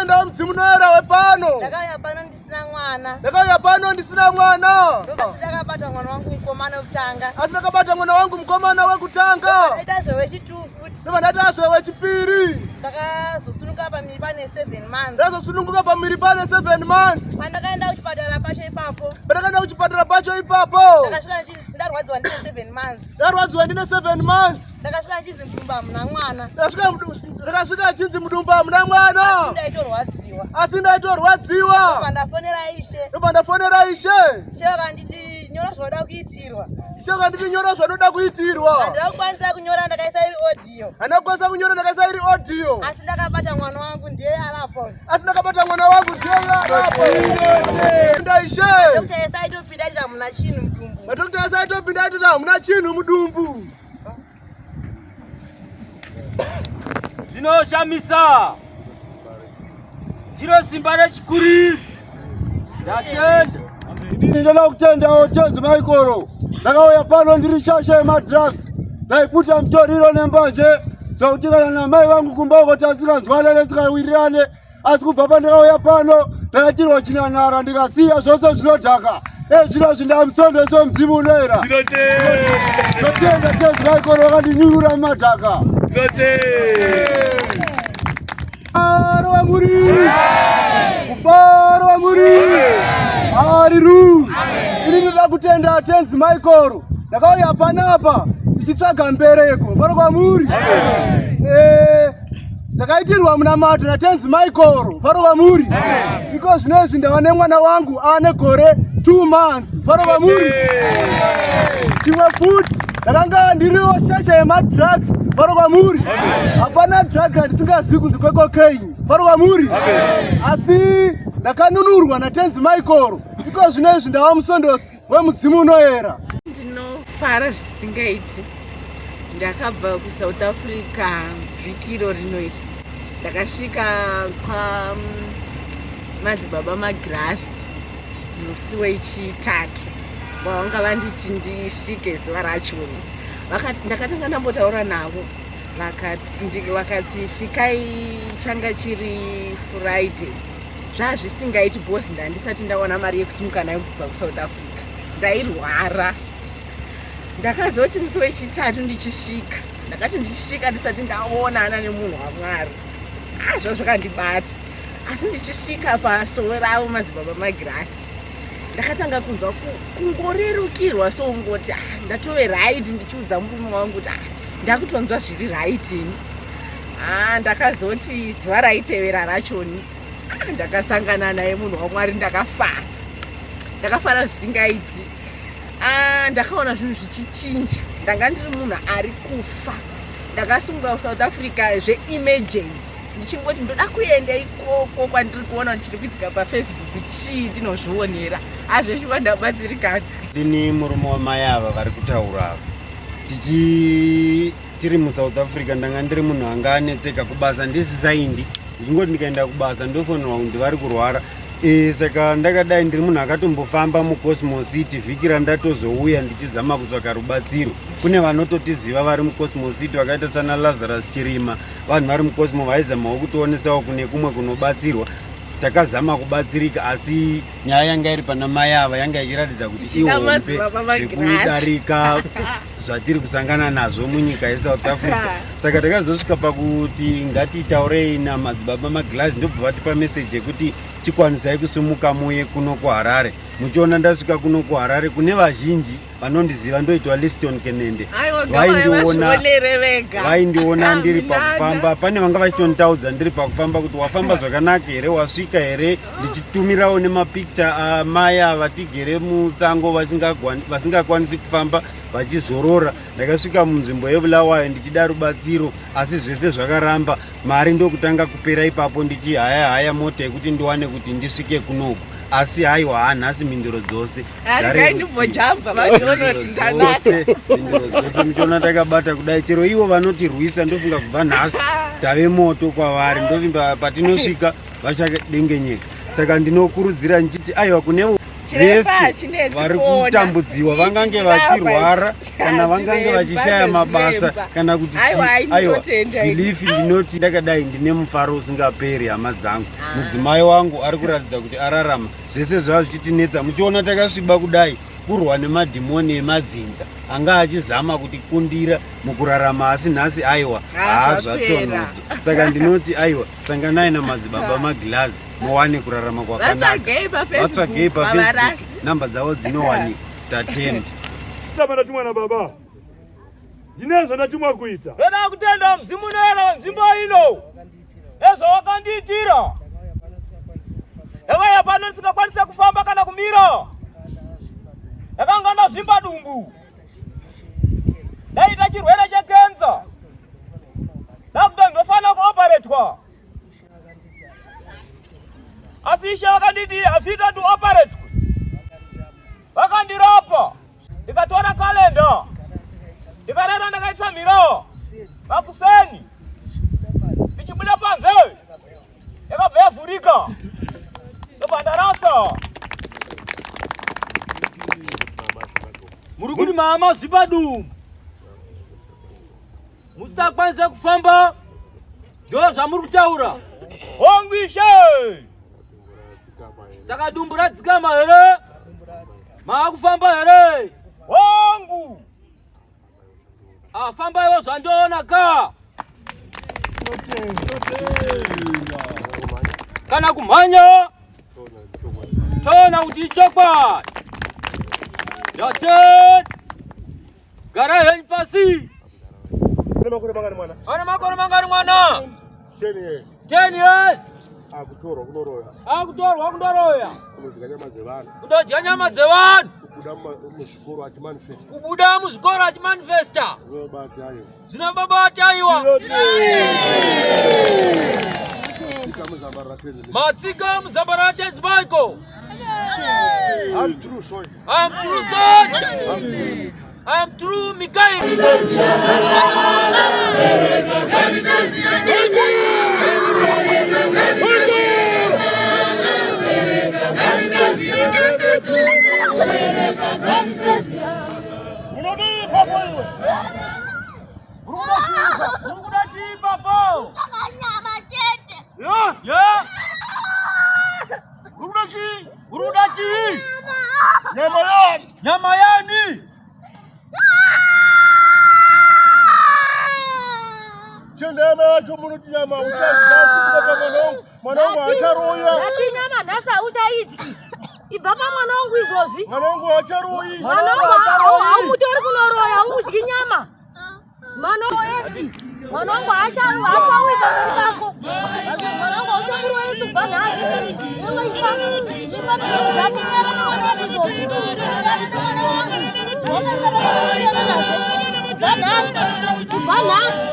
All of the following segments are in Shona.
ndakatenda mzimunoera wepano. Ndakauya pano ndisina mwana. Ndakauya pano ndisina mwana. Asi ndakabata mwana wangu mukomana wekutanga. Asi ndakabata mwana wangu mukomana wekutanga. Ndaita wechitufu. Ndaba ndaita wechipiri. Ndakazosununguka pamiri pane 7 months. Ndazosununguka pamiri pane 7 months. Pandakaenda kuchipatara pacho ipapo. Pandakaenda kuchipatara pacho ipapo. Ndakasvika ndarwadziwa ndine 7 months. Ndarwadziwa ndine 7 months. Ndakasvika chinzi mudumba muna mwana. Ndakasvika chinzi mudumba muna mwana. Asi ndaitorwadziwa. Ndafonera Ishe. Ishe vakanditi nyora zvinoda kuitirwa. Ishe vakanditi nyora zvinoda kuitirwa. Handakukwanisa kunyora ndakaisa iri audio. Handakukwanisa kunyora ndakaisa iri audio. Asi ndakabata mwana wangu ndiye alapo. Asi ndakabata mwana wangu ndiye alapo. Nda Ishe. Dr. Esaitopinda atira muna chinhu mudumbu. Dr. Esaitopinda atira muna chinhu mudumbu. Zvinoshamisa. Ndiro simba rechikuru. Ndatenda. Ndinoda kutenda Tenzi Michael. Ndakauya pano ndiri shasha yemadrugs. Ndaiputa mutoriro nembanje zvokuti kana namai vangu kumba uko tasinganzwanane sikawirirane. Asi kubva pandakauya pano ndakatirwa chinanhara ndikasiya zvose zvinodhaka. Zvino ndamusondesa mudzimu unoera. Ndotenda Tenzi Michael wakandinyurura mumadhaka. Mufaro wa muri. Mufaro wa muri. Haleluya. Ini ndoda kutenda Tenzi Michael. Ndakauya panapa ndichitsvaga mbereko. Mufaro wa muri. Ndakaitirwa munamato naTenzi Michael. Mufaro wa muri. Because zvinezvi ndava nemwana wangu ane gore 2 months. Mufaro wa muri. Chimwe futi ndakanga ndiriwo shasha yemadrugs. Mufaro wa muri. Hapana drug handisingazivi kunzi kwecocaine. Mufaro wa muri. Asi ndakanunurwa naTenzi Michael. Because zvinezvi ndava musondosi wemudzimu unoera. Ndinofara zvisingaiti. Ndakabva kuSouth Africa vikiro rinoita. Ndakasvika kwamadzibaba magrasi musi wechitatu wavanga vanditi ndisvike zuva rachona. Ndakatanga ndambotaura navo vakati svikai changa chiri Friday. Zvazvisingaiti bosi ndandisati ndawana mari yekusimuka nayo kubva kuSouth Africa. Ndairwara. Ndakazoti musi wechitatu ndichisvika. Ndakati ndichisvika ndisati ndaonana nemunhu waMwari. Zvazvo zvakandibata. Asi ndichisvika pasowe ravo madzibaba magrasi. Ndakatanga kunzwa kungorerukirwa soungoti ndatove right ndichiudza murume wangu kuti ndakutonzwa zviri right ini. Ndakazoti zuva raitevera rachoni ndakasangana naye munhu waMwari ndakafara zvisingaiti. Ndakaona zvinhu zvichichinja. Ndanga ndiri munhu ari kufa. Ndakasunga kuSouth Africa zveemergency. Ndichingoti ndoda kuenda ikoko kwandiri kuona chiri kuitika paFacebook chii ndinozvionera. Zveshuva ndabatsirikana. Ndini murume wamai ava vari kutaura. Tiri muSouth Africa ndanga ndiri munhu anga anetseka kubasa ndisisaindi. Ndichingoti ndikaenda kubasa ndofonera kuti vari kurwara. Saka ndakadai ndiri munhu akatombofamba muCosmos City vhiki randatozouya ndichizama kutsvaka rubatsiro. Kune vanototiziva vari muCosmos City vakaita sana Lazarus Chirima. Vanhu vari muCosmos vaizamawo kutionesawo kune kumwe kunobatsirwa. Takazama kubatsirika asi nyaya yanga iri pana mai ava yanga ichiratidza kuti ihombe zvekudarika zvatiri kusangana nazvo munyika yeSouth Africa. Saka takazosvika pakuti ngatitaurei namadzibaba maGlass ndobva vatipa meseji yekuti tikwanisai kusumuka muye kuno kuHarare. Muchiona ndasvika kuno kuHarare kune vazhinji vanondiziva ndoitwa Liston Kenende. Vaindiona ndiri pakufamba. Pane vanga vachitonitaudza ndiri pakufamba kuti wafamba zvakanaka here, wasvika here. Ndichitumirawo nemapicture amai ava tigere musango vasingakwanisi kufamba vachizorora. Ndakasvika munzvimbo yeBulawayo ndichida rubatsiro asi zvese zvakaramba. Mari ndokutanga kupera ipapo ndichihaya mota yekuti ndiwane kuti ndisvike kunoku. Asi haiwa hanhasi mindiro dzose muchiona takabata kudai. Chero ivo vanotirwisa ndofunga kubva nhasi tave moto kwavari. Ndovimba patinosvika vachadengenyeka. Saka ndinokurudzira ndichiti aiwa kunevo vese vari kutambudziwa vangange vachirwara kana vangange vachishaya mabasa kana kuti aiwa belief ndinoti ndakadai ndine mufaro usingaperi hama dzangu. Mudzimai wangu ari kuratidza kuti ararama, zvese zvava zvichitinetsa muchiona takasviba kudai kurwa nemadhimoni emadzinza anga achizama kuti kundira mukurarama asi nhasi aiwa zvatonhodzo. Saka ndinoti aiwa sanganai namadzibaba magirazi muwane kurarama kwakanaka. Vatsvagei paFacebook, namba dzavo dzinowanikwa. Tatende ndatumwa nababa ndinezvo ndatumwa kuita. Ndoda kutenda mzimu nera wenzimbo ino ezvawakandiitira. Yakaya pano ndisingakwanisa kufamba kana kumira. Yakanga ndazvimba dumbu, ndaita chirwere chekenza, ndakuti ndinofanira kuoperetwa. Asi Ishe vakanditi afita tu operetwe. Vakandirapa, ndikatora kalenda, ndikarera ndakaisa miro vakuseni, ndichibuda panze yakabva yavhurika ndobva ndarasa. Muri kuti mama zvibadumu musakwanisa kufamba, ndo zvamuri kutaura. Hongu Ishe, saka dumbu radzikama here? Maakufamba here? Hongu afambaiwo zvandoona ka kana kumhanya toona kuti ichokwadi. Yatet gara henyi pasi. Ana makore mangani mwana? 10 years. Akutorwa kundoroya. Kundodya nyama dzevanhu. Kubuda muzvikoro achimanifesta. Zvinobabati aiwa. Matsika muzambaratedzi Michael. I'm true soldier. I'm true Mikael. Nyama yani? Chindema yacho munuti nyama uchazi mwanangu acharoya. Ati nyama nasa utaidyi. Ibva pamwanangu izvozvi. Mwanangu acharoyi. Mwanangu haumutori kunoroya, udyi nyama. Mwanangu esi. Mwanangu achawika muri pako. Mwanangu auchamuroyesi kubva nhasi. Ifa nezvinhu zvakusiyana nemwanangu izvozvi. Zvonesana kusiyana nazvo. Kubva nhasi. Kubva nhasi.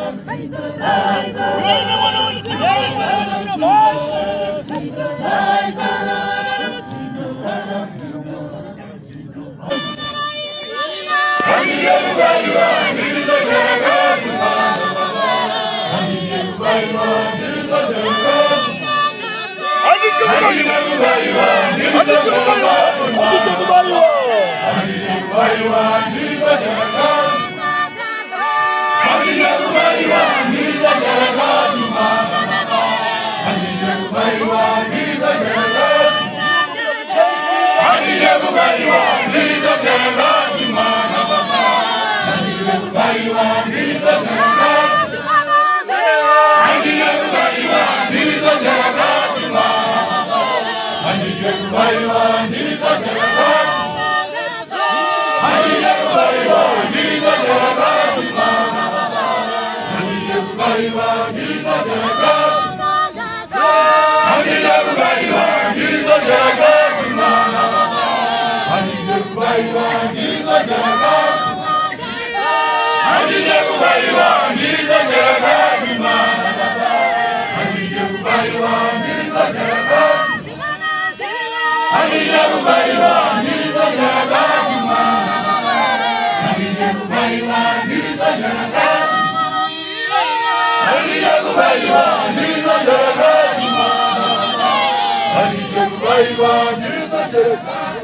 Bye.